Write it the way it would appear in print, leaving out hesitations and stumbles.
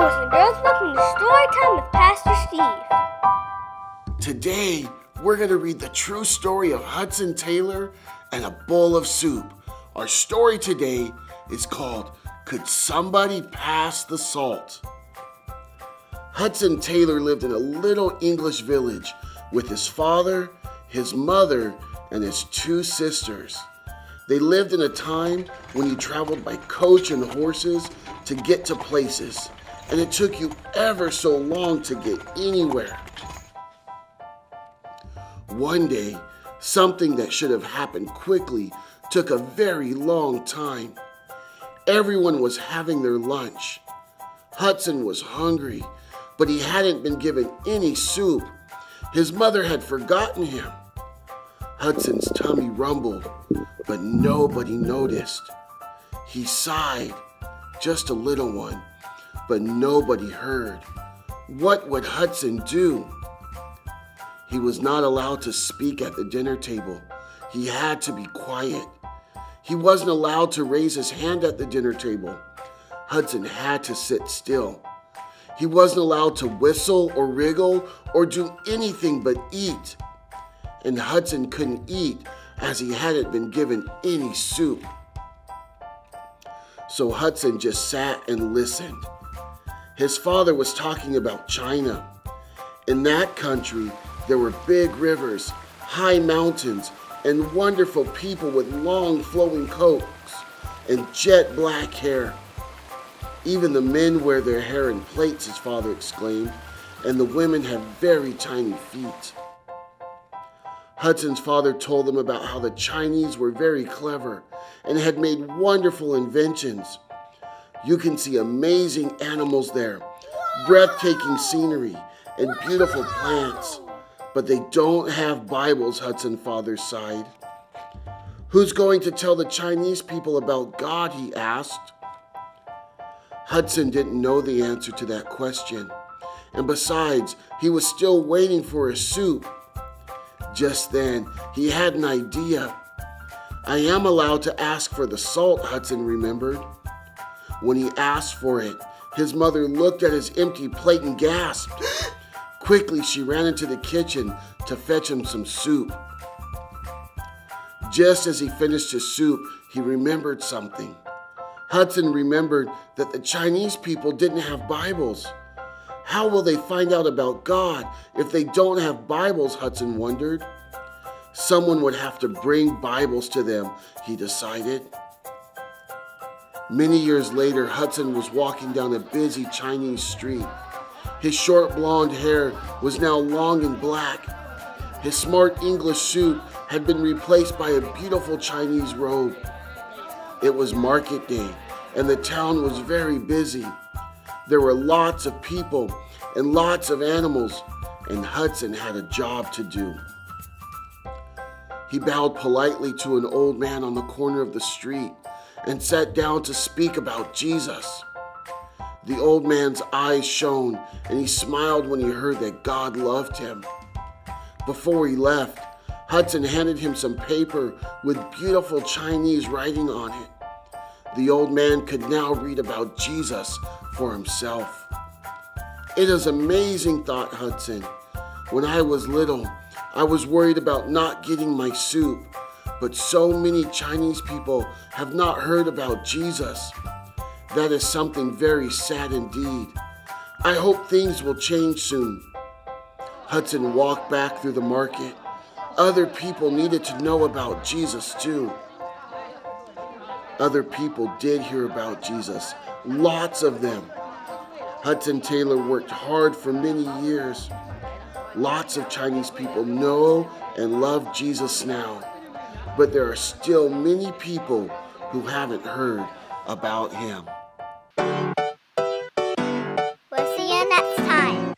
boys and girls, welcome to Storytime with Pastor Steve. Today, we're going to read the true story of Hudson Taylor and a bowl of soup. Our story today is called, Could Somebody Pass the Salt? Hudson Taylor lived in a little English village with his father, his mother, and his two sisters. They lived in a time when you traveled by coach and horses to get to places, and it took you ever so long to get anywhere. One day, something that should have happened quickly took a very long time. Everyone was having their lunch. Hudson was hungry, but he hadn't been given any soup. His mother had forgotten him. Hudson's tummy rumbled, but nobody noticed. He sighed, just a little one, but nobody heard. What would Hudson do? He was not allowed to speak at the dinner table. He had to be quiet. He wasn't allowed to raise his hand at the dinner table. Hudson had to sit still. He wasn't allowed to whistle or wriggle or do anything but eat. And Hudson couldn't eat as he hadn't been given any soup. So Hudson just sat and listened. His father was talking about China. In that country, there were big rivers, high mountains, and wonderful people with long flowing coats and jet black hair. Even the men wear their hair in plaits, his father exclaimed, and the women have very tiny feet. Hudson's father told them about how the Chinese were very clever and had made wonderful inventions. You can see amazing animals there, breathtaking scenery, and beautiful plants. But they don't have Bibles, Hudson's father sighed. Who's going to tell the Chinese people about God, he asked. Hudson didn't know the answer to that question. And besides, he was still waiting for his soup. Just then, he had an idea. I am allowed to ask for the salt, Hudson remembered. When he asked for it, his mother looked at his empty plate and gasped. Quickly, she ran into the kitchen to fetch him some soup. Just as he finished his soup, he remembered something. Hudson remembered that the Chinese people didn't have Bibles. How will they find out about God if they don't have Bibles, Hudson wondered. Someone would have to bring Bibles to them, he decided. Many years later, Hudson was walking down a busy Chinese street. His short blonde hair was now long and black. His smart English suit had been replaced by a beautiful Chinese robe. It was market day, and the town was very busy. There were lots of people and lots of animals, and Hudson had a job to do. He bowed politely to an old man on the corner of the street and sat down to speak about Jesus. The old man's eyes shone, and he smiled when he heard that God loved him. Before he left, Hudson handed him some paper with beautiful Chinese writing on it. The old man could now read about Jesus for himself. It is amazing, thought Hudson. When I was little, I was worried about not getting my soup, but so many Chinese people have not heard about Jesus. That is something very sad indeed. I hope things will change soon. Hudson walked back through the market. Other people needed to know about Jesus too. Other people did hear about Jesus, lots of them. Hudson Taylor worked hard for many years. Lots of Chinese people know and love Jesus now, but there are still many people who haven't heard about him. We'll see you next time.